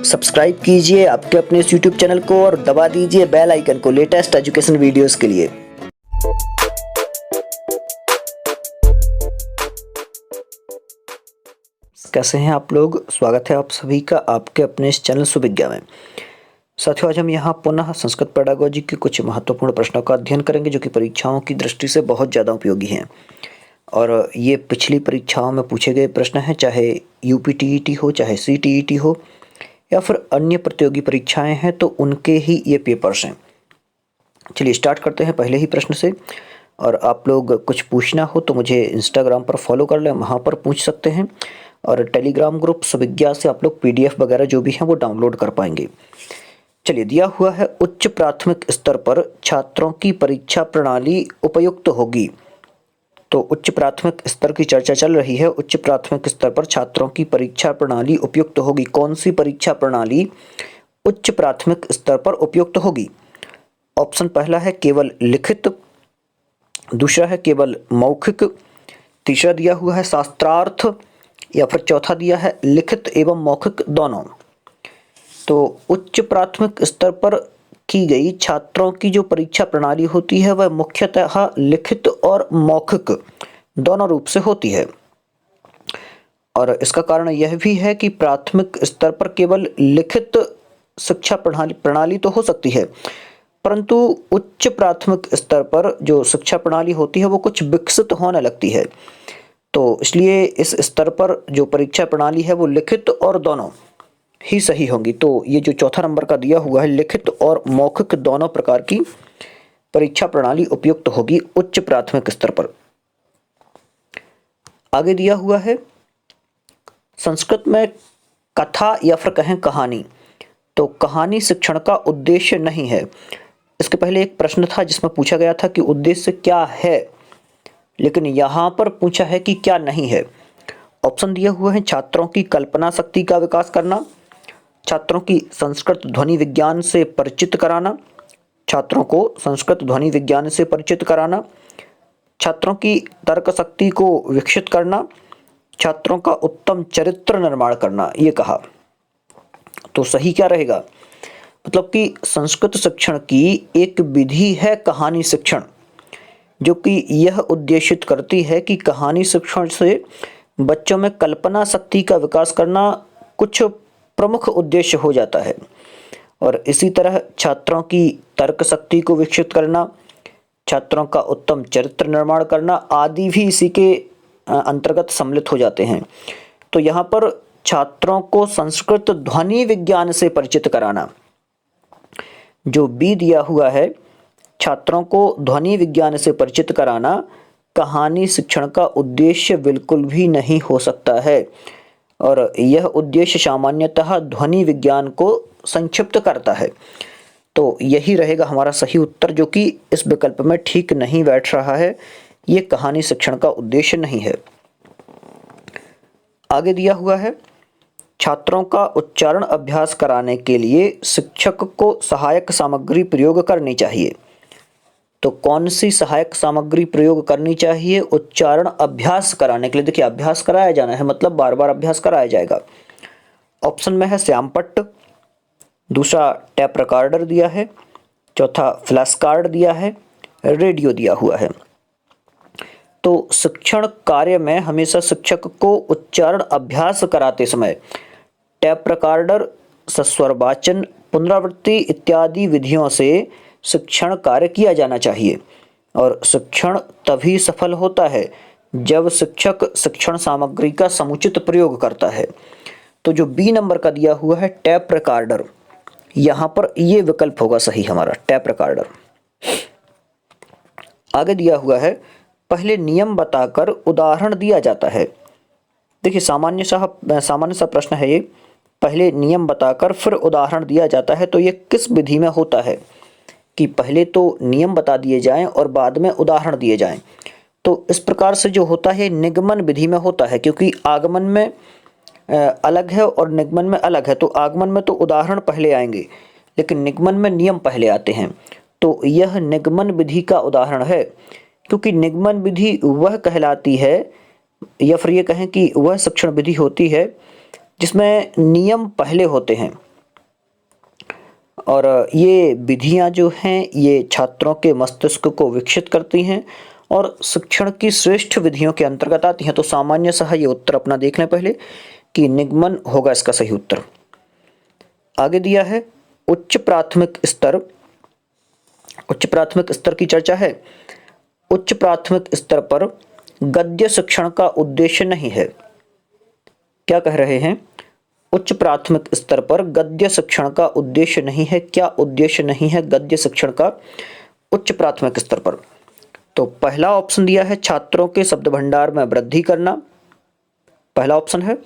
Subscribe कीजिए आपके अपने इस YouTube चैनल को और दबा दीजिए बेल आइकन को लेटेस्ट एजुकेशन वीडियोस के लिए। कैसे हैं आप लोग? स्वागत है आप सभी का आपके अपने इस चैनल सुविज्ञा में। साथियों, आज हम यहाँ पुनः संस्कृत पेडागोजी के कुछ महत्वपूर्ण प्रश्नों का अध्ययन करेंगे जो कि परीक्षाओं की दृष्टि से बहुत ज़्यादा उपयोगी हैं। और ये पिछली परीक्षाओं में पूछे गए प्रश्न हैं, चाहे यूपीटीईटी हो, चाहे सीटीईटी हो या फिर अन्य प्रतियोगी परीक्षाएं हैं, तो उनके ही ये पेपर्स हैं। चलिए स्टार्ट करते हैं पहले ही प्रश्न से। और आप लोग कुछ पूछना हो तो मुझे इंस्टाग्राम पर फॉलो कर लें, वहाँ पर पूछ सकते हैं। और टेलीग्राम ग्रुप सुविज्ञा से आप लोग PDF वगैरह जो भी हैं वो डाउनलोड कर पाएंगे। चलिए, दिया हुआ है उच्च प्राथमिक स्तर पर छात्रों की परीक्षा प्रणाली उपयुक्त होगी। तो उच्च प्राथमिक स्तर की चर्चा चल रही है। उच्च प्राथमिक स्तर पर छात्रों की परीक्षा प्रणाली उपयुक्त होगी। कौन सी परीक्षा प्रणाली उच्च प्राथमिक स्तर पर उपयुक्त होगी? ऑप्शन पहला है केवल लिखित, दूसरा है केवल मौखिक, तीसरा दिया हुआ है शास्त्रार्थ, या फिर चौथा दिया है लिखित एवं मौखिक दोनों। तो उच्च प्राथमिक स्तर पर की गई छात्रों की जो परीक्षा प्रणाली होती है वह मुख्यतः लिखित और मौखिक दोनों रूप से होती है। और इसका कारण यह भी है कि प्राथमिक स्तर पर केवल लिखित शिक्षा प्रणाली तो हो सकती है, परंतु उच्च प्राथमिक स्तर पर जो शिक्षा प्रणाली होती है वो कुछ विकसित होने लगती है। तो इसलिए इस स्तर पर जो परीक्षा प्रणाली है वो लिखित और दोनों ही सही होंगी। तो ये जो चौथा नंबर का दिया हुआ है, लिखित और मौखिक दोनों प्रकार की परीक्षा प्रणाली उपयुक्त होगी उच्च प्राथमिक स्तर पर। आगे दिया हुआ है संस्कृत में कथा या फिर कहें कहानी। तो कहानी शिक्षण का उद्देश्य नहीं है। इसके पहले एक प्रश्न था जिसमें पूछा गया था कि उद्देश्य क्या है, लेकिन यहाँ पर पूछा है कि क्या नहीं है। ऑप्शन दिए हुए हैं छात्रों की कल्पना शक्ति का विकास करना, छात्रों की संस्कृत ध्वनि विज्ञान से परिचित कराना, छात्रों को संस्कृत ध्वनि विज्ञान से परिचित कराना, छात्रों की तर्क शक्ति को विकसित करना, छात्रों का उत्तम चरित्र निर्माण करना, ये कहा। तो सही क्या रहेगा? मतलब कि संस्कृत शिक्षण की एक विधि है कहानी शिक्षण, जो कि यह उद्देशित करती है कि कहानी शिक्षण से बच्चों में कल्पना शक्ति का विकास करना कुछ प्रमुख उद्देश्य हो जाता है। और इसी तरह छात्रों की तर्क शक्ति को विकसित करना, छात्रों का उत्तम चरित्र निर्माण करना आदि भी इसी के अंतर्गत सम्मिलित हो जाते हैं। तो यहाँ पर छात्रों को संस्कृत ध्वनि विज्ञान से परिचित कराना, जो बी दिया हुआ है, छात्रों को ध्वनि विज्ञान से परिचित कराना कहानी शिक्षण का उद्देश्य बिल्कुल भी नहीं हो सकता है। और यह उद्देश्य सामान्यतः ध्वनि विज्ञान को संक्षिप्त करता है। तो यही रहेगा हमारा सही उत्तर, जो कि इस विकल्प में ठीक नहीं बैठ रहा है। ये कहानी शिक्षण का उद्देश्य नहीं है। आगे दिया हुआ है छात्रों का उच्चारण अभ्यास कराने के लिए शिक्षक को सहायक सामग्री प्रयोग करनी चाहिए। तो कौन सी सहायक सामग्री प्रयोग करनी चाहिए उच्चारण अभ्यास कराने के लिए? देखिए, अभ्यास कराया जाना है, मतलब बार बार अभ्यास कराया जाएगा। ऑप्शन में है श्यामपट्ट, दूसरा टेप रिकॉर्डर दिया है, चौथा फ्लैश कार्ड दिया है, रेडियो दिया हुआ है। तो शिक्षण कार्य में हमेशा शिक्षक को उच्चारण अभ्यास कराते समय टेप रिकॉर्डर, सस्वर वाचन, पुनरावृत्ति इत्यादि विधियों से शिक्षण कार्य किया जाना चाहिए। और शिक्षण तभी सफल होता है जब शिक्षक शिक्षण सामग्री का समुचित प्रयोग करता है। तो जो बी नंबर का दिया हुआ है टेप रिकॉर्डर, यहाँ पर ये विकल्प होगा सही हमारा, टेप रिकॉर्डर। आगे दिया हुआ है पहले नियम बताकर उदाहरण दिया जाता है। देखिए, सामान्य सा प्रश्न है ये, पहले नियम बताकर फिर उदाहरण दिया जाता है। तो ये किस विधि में होता है कि पहले तो नियम बता दिए जाएं और बाद में उदाहरण दिए जाएं? तो इस प्रकार से जो होता है निगमन विधि में होता है, क्योंकि आगमन में अलग है और निगमन में अलग है। तो आगमन में तो उदाहरण पहले आएंगे, लेकिन निगमन में नियम पहले आते हैं। तो यह निगमन विधि का उदाहरण है, क्योंकि निगमन विधि वह कहलाती है, या फिर ये कहें कि वह शिक्षण विधि होती है जिसमें नियम पहले होते हैं और ये विधियां जो हैं ये छात्रों के मस्तिष्क को विकसित करती हैं और शिक्षण की श्रेष्ठ विधियों के अंतर्गत आती हैं। तो सामान्यतः ये उत्तर अपना देख लें पहले कि निगमन होगा इसका सही उत्तर। आगे दिया है उच्च प्राथमिक स्तर। उच्च प्राथमिक स्तर की चर्चा है। उच्च प्राथमिक स्तर पर गद्य शिक्षण का उद्देश्य नहीं है। क्या कह रहे हैं? उच्च प्राथमिक स्तर पर गद्य शिक्षण का उद्देश्य नहीं है। क्या उद्देश्य नहीं है गद्य शिक्षण का उच्च प्राथमिक स्तर पर? तो पहला ऑप्शन दिया है छात्रों के शब्द भंडार में वृद्धि करना, पहला ऑप्शन है।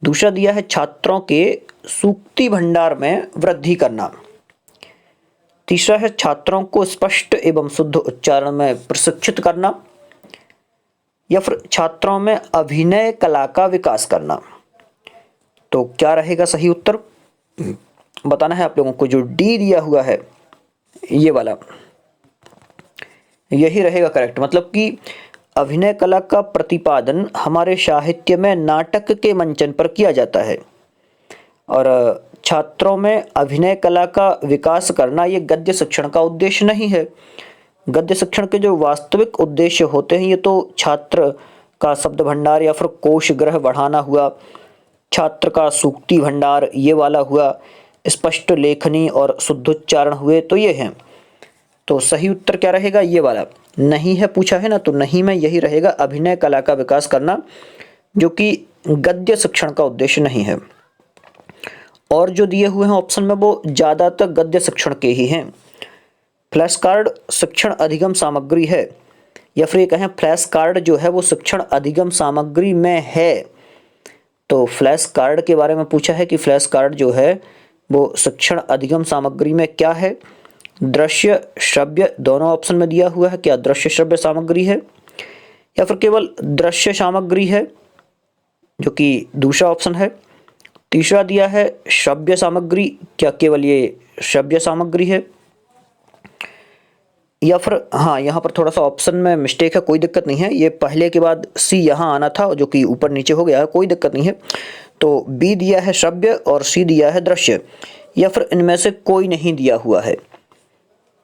दूसरा दिया है छात्रों के सूक्ति भंडार में वृद्धि करना। तीसरा है छात्रों को स्पष्ट एवं शुद्ध उच्चारण में प्रशिक्षित करना, या फिर छात्रों में अभिनय कला का विकास करना। तो क्या रहेगा सही उत्तर? बताना है आप लोगों को। जो डी दिया हुआ है ये वाला, यही रहेगा करेक्ट। मतलब कि अभिनय कला का प्रतिपादन हमारे साहित्य में नाटक के मंचन पर किया जाता है और छात्रों में अभिनय कला का विकास करना ये गद्य शिक्षण का उद्देश्य नहीं है। गद्य शिक्षण के जो वास्तविक उद्देश्य होते हैं ये तो छात्र का शब्द भंडार या फिर कोश ग्रह बढ़ाना हुआ, छात्र का सूक्ति भंडार ये वाला हुआ, स्पष्ट लेखनी और शुद्धोच्चारण हुए, तो ये हैं। तो सही उत्तर क्या रहेगा? ये वाला। नहीं है पूछा है ना, तो नहीं में यही रहेगा अभिनय कला का विकास करना, जो कि गद्य शिक्षण का उद्देश्य नहीं है। और जो दिए हुए हैं ऑप्शन में वो ज़्यादातर गद्य शिक्षण के ही हैं। फ्लैश कार्ड शिक्षण अधिगम सामग्री है, या फिर ये कहें फ्लैश कार्ड जो है वो शिक्षण अधिगम सामग्री में है। तो फ्लैश कार्ड के बारे में पूछा है कि फ्लैश कार्ड जो है वो शिक्षण अधिगम सामग्री में क्या है? दृश्य श्रव्य दोनों ऑप्शन में दिया हुआ है। क्या दृश्य श्रव्य सामग्री है या फिर केवल दृश्य सामग्री है, जो कि दूसरा ऑप्शन है। तीसरा दिया है श्रव्य सामग्री, क्या केवल ये श्रव्य सामग्री है, या फिर हाँ यहाँ पर थोड़ा सा ऑप्शन में मिस्टेक है, कोई दिक्कत नहीं है। ये पहले के बाद सी यहाँ आना था जो कि ऊपर नीचे हो गया है, कोई दिक्कत नहीं है। तो बी दिया है श्रव्य और सी दिया है दृश्य, या फिर इनमें से कोई नहीं दिया हुआ है।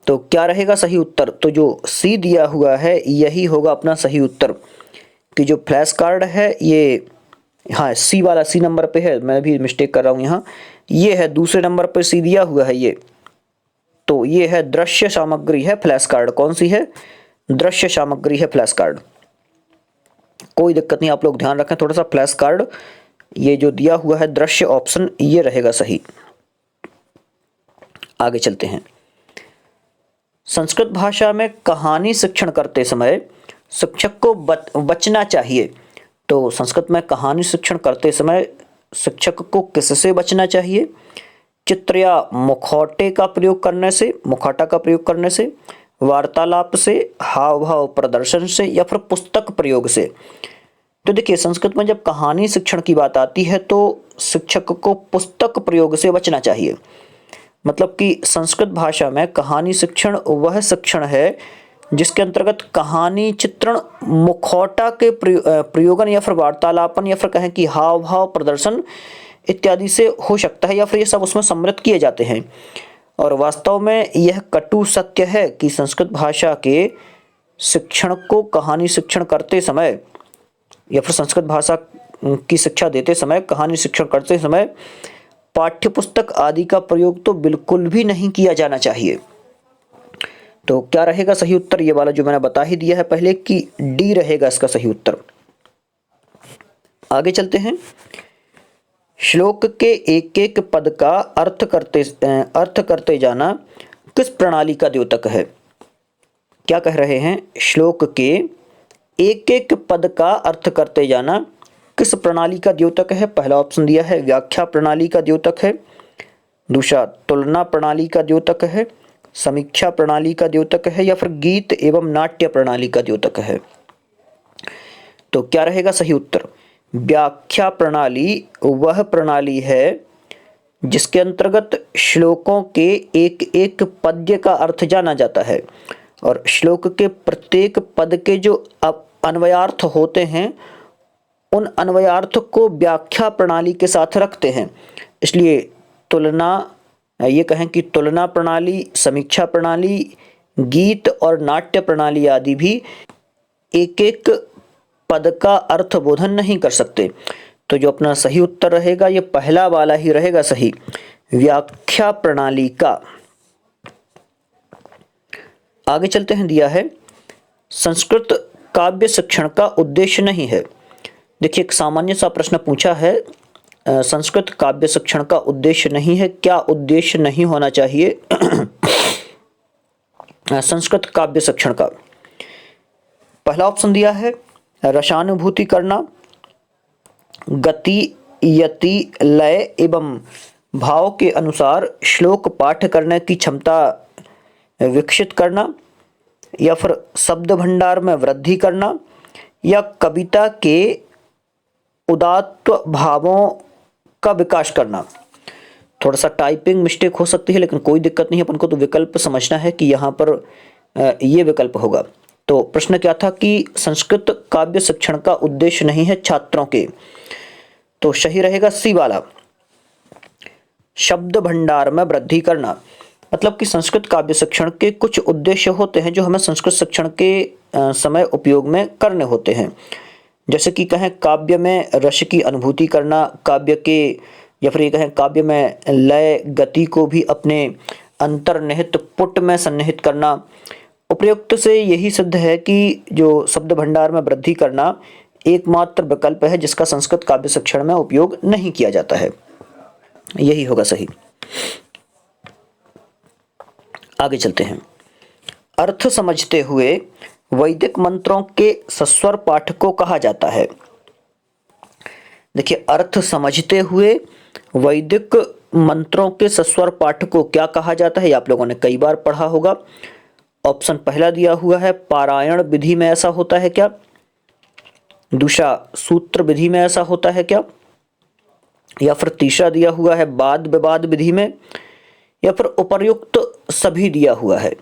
तो क्या रहेगा सही उत्तर? तो जो सी दिया हुआ है यही होगा अपना सही उत्तर, कि जो फ्लैश कार्ड है ये हाँ सी वाला, सी नंबर पे है, मैं भी मिस्टेक कर रहा हूँ यहाँ, ये है दूसरे नंबर पे सी दिया हुआ है ये। तो ये है दृश्य सामग्री है फ्लैश कार्ड। कौन सी है? दृश्य सामग्री है फ्लैश कार्ड। कोई दिक्कत नहीं, आप लोग ध्यान रखें थोड़ा सा। फ्लैश कार्ड ये जो दिया हुआ है दृश्य ऑप्शन ये रहेगा सही। आगे चलते हैं। संस्कृत भाषा में कहानी शिक्षण करते समय शिक्षक को बचना चाहिए। तो संस्कृत में कहानी शिक्षण करते समय शिक्षक को किससे बचना चाहिए? चित्र या मुखौटे का प्रयोग करने से, मुखौटा का प्रयोग करने से, वार्तालाप से, हाव भाव प्रदर्शन से, या फिर पुस्तक प्रयोग से। तो देखिए संस्कृत में जब कहानी शिक्षण की बात आती है तो शिक्षक को पुस्तक प्रयोग से बचना चाहिए। मतलब कि संस्कृत भाषा में कहानी शिक्षण वह शिक्षण है जिसके अंतर्गत कहानी चित्रण मुखौटा के प्रयोगन या फिर वार्तालापन या फिर कहें कि हाव भाव प्रदर्शन इत्यादि से हो सकता है, या फिर ये सब उसमें सम्मिलित किए जाते हैं। और वास्तव में यह कटु सत्य है कि संस्कृत भाषा के शिक्षण को कहानी शिक्षण करते समय या फिर संस्कृत भाषा की शिक्षा देते समय, कहानी शिक्षण करते समय पाठ्यपुस्तक आदि का प्रयोग तो बिल्कुल भी नहीं किया जाना चाहिए। तो क्या रहेगा सही उत्तर? ये वाला जो मैंने बता ही दिया है पहले कि डी रहेगा इसका सही उत्तर। आगे चलते हैं। श्लोक के एक एक पद का अर्थ करते जाना किस प्रणाली का द्योतक है? क्या कह रहे हैं? श्लोक के एक एक पद का अर्थ करते जाना किस प्रणाली का द्योतक है? पहला ऑप्शन दिया है व्याख्या प्रणाली का द्योतक है, दूसरा तुलना प्रणाली का द्योतक है, समीक्षा प्रणाली का द्योतक है, या फिर गीत एवं नाट्य प्रणाली का द्योतक है। तो क्या रहेगा सही उत्तर? व्याख्या प्रणाली वह प्रणाली है जिसके अंतर्गत श्लोकों के एक एक पद्य का अर्थ जाना जाता है और श्लोक के प्रत्येक पद के जो अन्वयार्थ होते हैं उन अन्वयार्थ को व्याख्या प्रणाली के साथ रखते हैं। इसलिए तुलना ये कहें कि तुलना प्रणाली, समीक्षा प्रणाली, गीत और नाट्य प्रणाली आदि भी एक एक पद का अर्थ बोधन नहीं कर सकते। तो जो अपना सही उत्तर रहेगा ये पहला वाला ही रहेगा सही, व्याख्या प्रणाली का। आगे चलते हैं, दिया है संस्कृत काव्य शिक्षण का उद्देश्य नहीं है। देखिए एक सामान्य सा प्रश्न पूछा है, संस्कृत काव्य शिक्षण का उद्देश्य नहीं है, क्या उद्देश्य नहीं होना चाहिए संस्कृत काव्य शिक्षण का। पहला ऑप्शन दिया है रसानुभूति करना, गति, यति, लय एवं भाव के अनुसार श्लोक पाठ करने की क्षमता विकसित करना, या फिर शब्द भंडार में वृद्धि करना, या कविता के उदात्त भावों का विकास करना। थोड़ा सा टाइपिंग मिस्टेक हो सकती है लेकिन कोई दिक्कत नहीं है, अपन को तो विकल्प समझना है कि यहाँ पर ये विकल्प होगा। तो प्रश्न क्या था कि संस्कृत काव्य शिक्षण का उद्देश्य नहीं है छात्रों के, तो सही रहेगा सी वाला, शब्द भंडार में वृद्धि करना। मतलब कि संस्कृत काव्य शिक्षण के कुछ उद्देश्य होते हैं जो हमें संस्कृत शिक्षण के समय उपयोग में करने होते हैं। जैसे कि कहें काव्य में रस की अनुभूति करना, काव्य के या फिर ये कहें काव्य में लय गति को भी अपने अंतर्निहित पुट में सन्निहित करना। उपयुक्त से यही सिद्ध है कि जो शब्द भंडार में वृद्धि करना एकमात्र विकल्प है जिसका संस्कृत काव्य शिक्षण में उपयोग नहीं किया जाता है, यही होगा सही। आगे चलते हैं, अर्थ समझते हुए वैदिक मंत्रों के सस्वर पाठ को कहा जाता है। देखिए अर्थ समझते हुए वैदिक मंत्रों के सस्वर पाठ को क्या कहा जाता है, आप लोगों ने कई बार पढ़ा होगा। ऑप्शन पहला दिया हुआ है पारायण विधि में ऐसा होता है क्या, दूसरा सूत्र विधि में ऐसा होता है क्या, या फिर तीसरा दिया हुआ है वाद विवाद विधि में, या फिर उपर्युक्त सभी दिया हुआ है।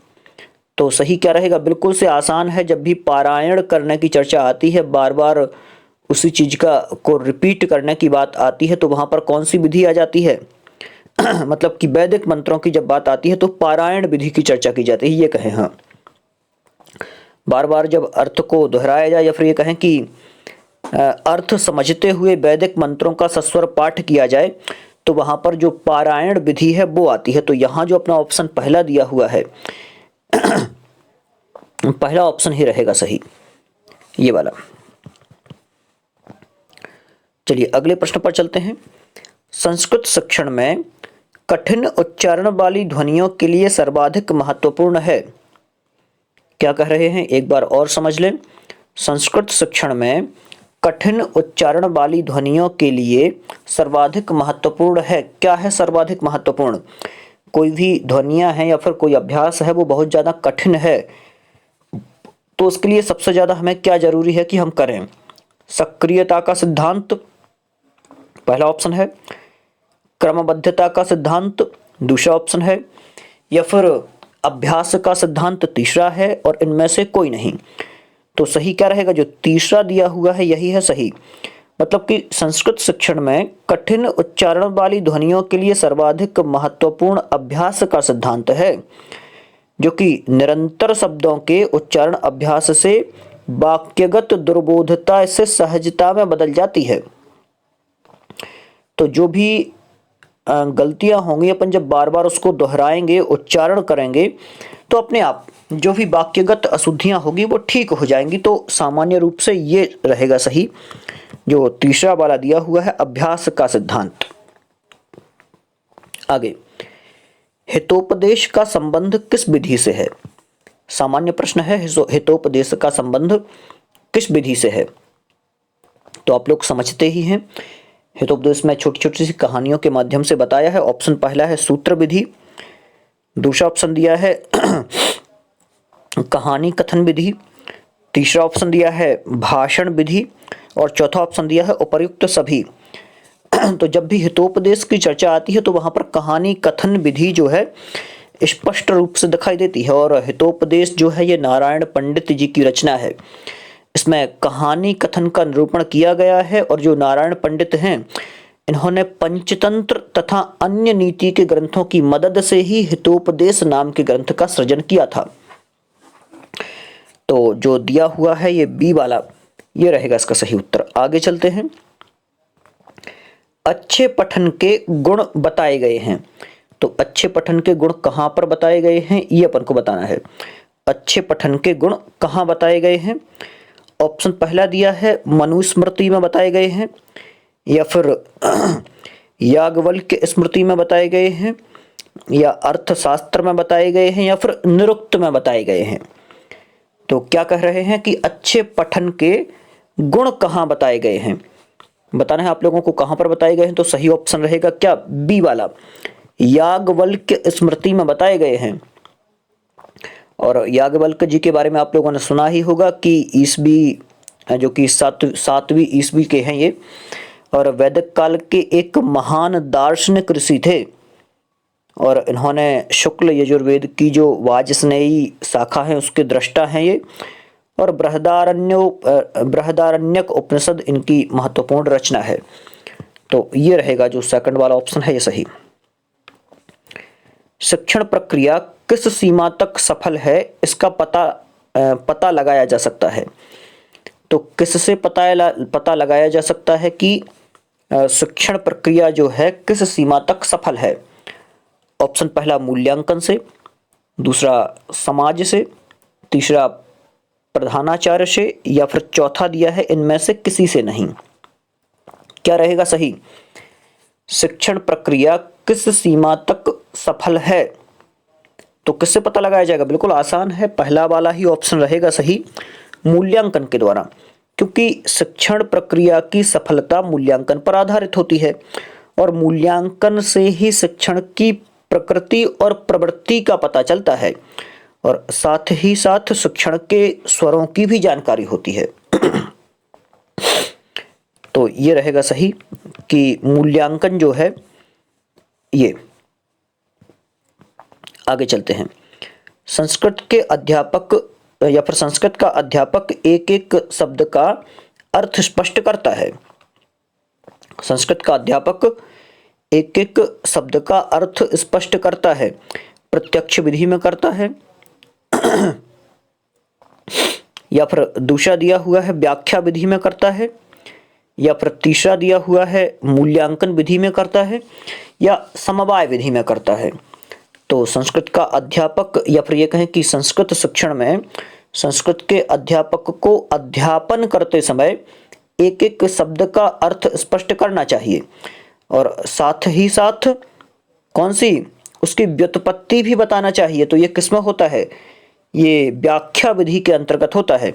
तो सही क्या रहेगा, बिल्कुल से आसान है। जब भी पारायण करने की चर्चा आती है, बार बार उसी चीज को रिपीट करने की बात आती है, तो वहां पर कौन सी विधि आ जाती है मतलब कि वैदिक मंत्रों की जब बात आती है तो पारायण विधि की चर्चा की जाती है, ये कहें। हाँ, बार बार जब अर्थ को दोहराया जाए या फिर ये कहें कि अर्थ समझते हुए वैदिक मंत्रों का सस्वर पाठ किया जाए तो वहां पर जो पारायण विधि है वो आती है। तो यहां जो अपना ऑप्शन पहला दिया हुआ है पहला ऑप्शन ही रहेगा सही, ये वाला। चलिए अगले प्रश्न पर चलते हैं। संस्कृत शिक्षण में कठिन उच्चारण वाली ध्वनियों के लिए सर्वाधिक महत्वपूर्ण है, क्या कह रहे हैं एक बार और समझ लें। संस्कृत शिक्षण में कठिन उच्चारण वाली ध्वनियों के लिए सर्वाधिक महत्वपूर्ण है, क्या है सर्वाधिक महत्वपूर्ण। कोई भी ध्वनियां हैं या फिर कोई अभ्यास है वो बहुत ज़्यादा कठिन है, तो उसके लिए सबसे ज़्यादा हमें क्या जरूरी है कि हम करें। सक्रियता का सिद्धांत पहला ऑप्शन है, क्रमबद्धता का सिद्धांत दूसरा ऑप्शन है, या फिर अभ्यास का सिद्धांत तीसरा है, और इनमें से कोई नहीं। तो सही क्या रहेगा, जो तीसरा दिया हुआ है यही है सही। मतलब कि संस्कृत शिक्षण में कठिन उच्चारण वाली ध्वनियों के लिए सर्वाधिक महत्वपूर्ण अभ्यास का सिद्धांत है, जो कि निरंतर शब्दों के उच्चारण अभ्यास से वाक्यगत दुर्बोधता से सहजता में बदल जाती है। तो जो भी गलतियां होंगी अपन जब बार बार उसको दोहराएंगे, उच्चारण करेंगे, तो अपने आप जो भी वाक्यगत अशुद्धियां होगी वो ठीक हो जाएंगी। तो सामान्य रूप से ये रहेगा सही, जो तीसरा वाला दिया हुआ है अभ्यास का सिद्धांत। आगे, हितोपदेश का संबंध किस विधि से है। सामान्य प्रश्न है, हितोपदेश का संबंध किस विधि से है। तो आप लोग समझते ही हैं, हितोपदेश में छोटी छोटी सी कहानियों के माध्यम से बताया है। ऑप्शन पहला है सूत्र विधि, दूसरा ऑप्शन दिया है कहानी कथन विधि, तीसरा ऑप्शन दिया है भाषण विधि, और चौथा ऑप्शन दिया है उपर्युक्त सभी। तो जब भी हितोपदेश की चर्चा आती है तो वहां पर कहानी कथन विधि जो है स्पष्ट रूप से दिखाई देती है। और हितोपदेश जो है ये नारायण पंडित जी की रचना है। इसमें कहानी कथन का निरूपण किया गया है, और जो नारायण पंडित हैं इन्होंने पंचतंत्र तथा अन्य नीति के ग्रंथों की मदद से ही हितोपदेश नाम के ग्रंथ का सृजन किया था। तो जो दिया हुआ है ये बी वाला, ये रहेगा इसका सही उत्तर। आगे चलते हैं। अच्छे पठन के गुण बताए गए हैं। तो अच्छे पठन के गुण कहां पर बताए गए हैं, ये अपन को बताना है। अच्छे पठन के गुण कहां बताए गए हैं? ऑप्शन पहला दिया है मनुस्मृति में बताए गए हैं, या फिर याज्ञवल्क्य स्मृति में बताए गए हैं, या अर्थशास्त्र में बताए गए हैं, या फिर निरुक्त में बताए गए हैं। तो क्या कह रहे हैं कि अच्छे पठन के गुण कहां बताए गए हैं, बताना है आप लोगों को कहां पर बताए गए हैं। तो सही ऑप्शन रहेगा क्या, बी वाला, याज्ञवल्क्य स्मृति में बताए गए हैं। और याज्ञवल्क्य जी के बारे में आप लोगों ने सुना ही होगा कि ईसवी जो कि सातवीं ईसवी के हैं ये, और वैदिक काल के एक महान दार्शनिक ऋषि थे। और इन्होंने शुक्ल यजुर्वेद की जो वाजस्नेयी शाखा है उसके दृष्टा हैं ये। और बृहदारण्यक उपनिषद इनकी महत्वपूर्ण रचना है। तो ये रहेगा जो सेकंड वाला ऑप्शन है ये सही। शिक्षण प्रक्रिया किस सीमा तक सफल है, इसका पता लगाया जा सकता है। तो किससे पता लगाया जा सकता है कि शिक्षण प्रक्रिया जो है किस सीमा तक सफल है? ऑप्शन पहला मूल्यांकन से, दूसरा समाज से, तीसरा प्रधानाचार्य से, या फिर चौथा दिया है इनमें से किसी से नहीं। क्या रहेगा सही? शिक्षण प्रक्रिया किस सीमा तक सफल है, तो किससे पता लगाया जाएगा? बिल्कुल आसान है, पहला वाला ही ऑप्शन रहेगा सही, मूल्यांकन के द्वारा। क्योंकि शिक्षण प्रक्रिया की सफलता मूल्यांकन पर आधारित होती है, और मूल्यांकन से ही शिक्षण की प्रकृति और प्रवृत्ति का पता चलता है, और साथ ही साथ शिक्षण के स्वरों की भी जानकारी होती है। तो ये रहेगा सही कि मूल्यांकन जो है ये। आगे चलते हैं। संस्कृत के अध्यापक या फिर संस्कृत का अध्यापक एक एक शब्द का अर्थ स्पष्ट करता है। संस्कृत का अध्यापक एक एक शब्द का अर्थ स्पष्ट करता है। प्रत्यक्ष विधि में करता है, या फिर दूसरा दिया हुआ है व्याख्या विधि में करता है, या फिर तीसरा दिया हुआ है मूल्यांकन विधि में करता है, या समवाय विधि में करता है। तो संस्कृत का अध्यापक, या फिर ये कहें कि संस्कृत शिक्षण में संस्कृत के अध्यापक को अध्यापन करते समय एक एक शब्द का अर्थ स्पष्ट करना चाहिए, और साथ ही साथ कौन सी उसकी व्युत्पत्ति भी बताना चाहिए। तो ये किसमें होता है? ये व्याख्या विधि के अंतर्गत होता है।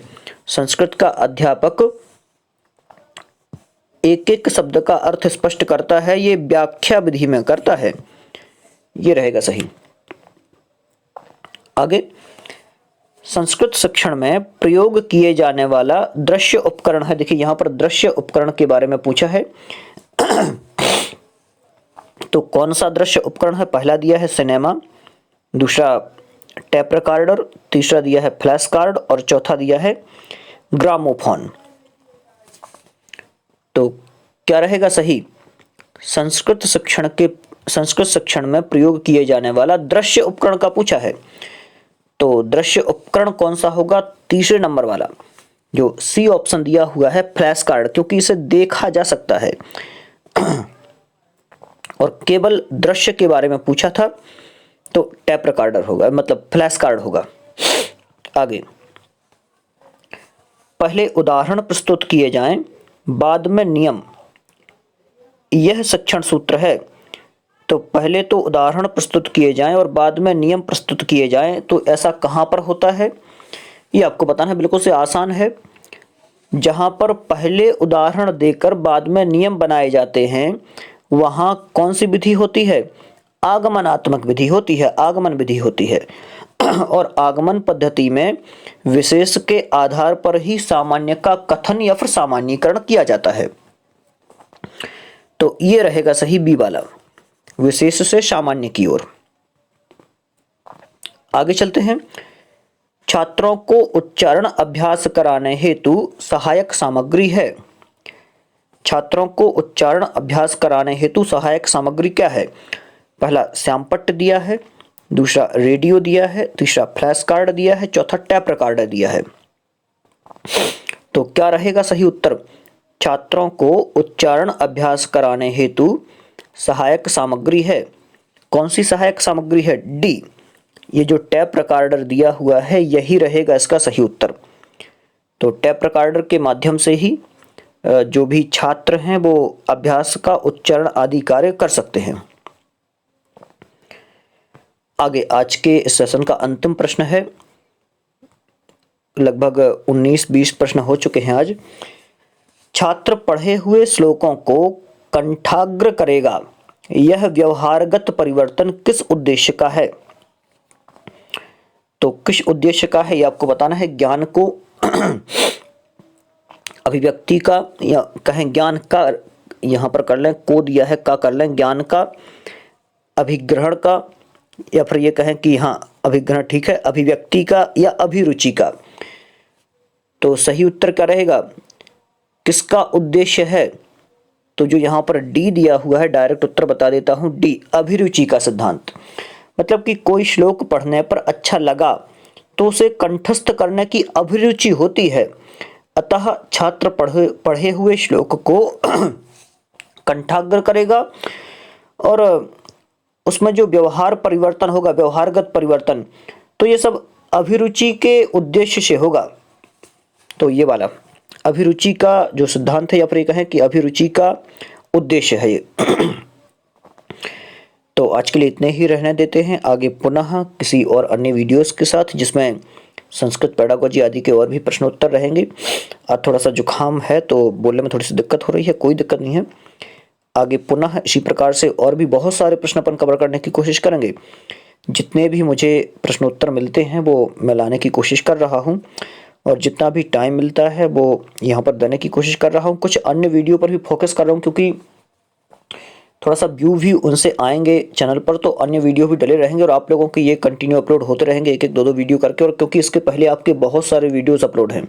संस्कृत का अध्यापक एक एक शब्द का अर्थ स्पष्ट करता है, ये व्याख्या विधि में करता है। ये रहेगा सही। आगे, संस्कृत शिक्षण में प्रयोग किए जाने वाला दृश्य उपकरण है। देखिए यहां पर दृश्य उपकरण के बारे में पूछा है। तो कौन सा दृश्य उपकरण है? पहला दिया है सिनेमा, दूसरा टेप रिकॉर्डर, तीसरा दिया है फ्लैश कार्ड, और चौथा दिया है ग्रामोफोन। तो क्या रहेगा सही? संस्कृत शिक्षण में प्रयोग किए जाने वाला दृश्य उपकरण का पूछा है। तो दृश्य उपकरण कौन सा होगा? तीसरे नंबर वाला, जो सी ऑप्शन दिया हुआ है फ्लैश कार्ड, क्योंकि इसे देखा जा सकता है और केवल दृश्य के बारे में पूछा था। तो टेप रिकॉर्डर होगा, मतलब फ्लैश कार्ड होगा। आगे, पहले उदाहरण प्रस्तुत किए जाएं, बाद में नियम, यह शिक्षण सूत्र है। तो पहले तो उदाहरण प्रस्तुत किए जाएं और बाद में नियम प्रस्तुत किए जाएं, तो ऐसा कहां पर होता है ये आपको बताना है। बिल्कुल से आसान है। जहां पर पहले उदाहरण देकर बाद में नियम बनाए जाते हैं, वहां कौन सी विधि होती है? आगमनात्मक विधि होती है, आगमन विधि होती है। और आगमन पद्धति में विशेष के आधार पर ही सामान्य का कथन या फिर सामान्यीकरण किया जाता है। तो ये रहेगा सही बी वाला, विशेष से सामान्य की ओर। आगे चलते हैं। छात्रों को उच्चारण अभ्यास कराने हेतु सहायक सामग्री है। छात्रों को उच्चारण अभ्यास कराने हेतु सहायक सामग्री क्या है? पहला श्यामपट्ट दिया है, दूसरा रेडियो दिया है, तीसरा फ्लैश कार्ड दिया है, चौथा टैप रिकॉर्डर दिया है। तो क्या रहेगा सही उत्तर? छात्रों को उच्चारण अभ्यास कराने हेतु सहायक सामग्री है। कौन सी सहायक सामग्री है? डी, ये जो टैप रिकॉर्डर दिया हुआ है यही रहेगा इसका सही उत्तर। तो टैप रिकॉर्डर के माध्यम से ही जो भी छात्र हैं वो अभ्यास का उच्चारण आदि कार्य कर सकते हैं। आगे आज के इस सेशन का अंतिम प्रश्न है, लगभग 19-20 प्रश्न हो चुके हैं आज। छात्र पढ़े हुए श्लोकों को कंठाग्र करेगा, यह व्यवहारगत परिवर्तन किस उद्देश्य का है? तो किस उद्देश्य का है ये आपको बताना है। ज्ञान को अभिव्यक्ति का या कहें ज्ञान का, यहां पर कर लें को दिया है का कर लें, ज्ञान का, अभिग्रहण का, या फिर ये कहें कि हाँ अभिग्रहण ठीक है, अभिव्यक्ति का या अभिरुचि का। तो सही उत्तर क्या रहेगा? किसका उद्देश्य है? तो जो यहां पर डी दिया हुआ है, डायरेक्ट उत्तर बता देता हूं, डी, अभिरुचि का सिद्धांत। मतलब कि कोई श्लोक पढ़ने पर अच्छा लगा तो उसे कंठस्थ करने की अभिरुचि होती है, अतः छात्र पढ़े हुए श्लोक को कंठाग्र करेगा और उसमें जो व्यवहार परिवर्तन होगा, व्यवहारगत परिवर्तन, तो ये सब अभिरुचि के उद्देश्य से होगा। तो ये वाला अभिरुचि का जो सिद्धांत है या फिर ये कहें कि अभिरुचि का उद्देश्य है ये। तो आज के लिए इतने ही रहने देते हैं, आगे पुनः किसी और अन्य वीडियोस के साथ जिसमें संस्कृत पेडागोजी आदि के और भी प्रश्नोत्तर रहेंगे। आज थोड़ा सा जुकाम है तो बोलने में थोड़ी सी दिक्कत हो रही है, कोई दिक्कत नहीं है। आगे पुनः इसी प्रकार से और भी बहुत सारे प्रश्न अपन कवर करने की कोशिश करेंगे। जितने भी मुझे प्रश्नोत्तर मिलते हैं वो मैं लाने की कोशिश कर रहा हूँ और जितना भी टाइम मिलता है वो यहाँ पर देने की कोशिश कर रहा हूँ। कुछ अन्य वीडियो पर भी फोकस कर रहा हूँ क्योंकि थोड़ा सा व्यू भी उनसे आएंगे चैनल पर, तो अन्य वीडियो भी डले रहेंगे और आप लोगों के ये कंटिन्यू अपलोड होते रहेंगे, एक एक दो वीडियो करके। और क्योंकि इसके पहले आपके बहुत सारे वीडियोस अपलोड हैं,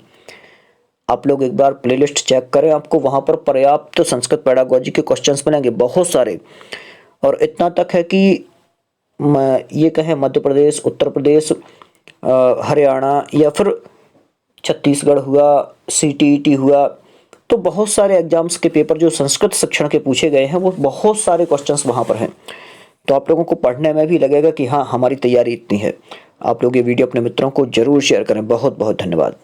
आप लोग एक बार प्लेलिस्ट चेक करें, आपको वहाँ पर पर्याप्त संस्कृत पेडागोजी के क्वेश्चंस मिलेंगे, बहुत सारे। और इतना तक है कि ये कहें मध्य प्रदेश, उत्तर प्रदेश, हरियाणा या फिर छत्तीसगढ़ हुआ, CTET हुआ, तो बहुत सारे एग्जाम्स के पेपर जो संस्कृत शिक्षण के पूछे गए हैं वो बहुत सारे क्वेश्चंस वहाँ पर हैं। तो आप लोगों को पढ़ने में भी लगेगा कि हाँ हमारी तैयारी इतनी है। आप लोग ये वीडियो अपने मित्रों को जरूर शेयर करें। बहुत बहुत धन्यवाद।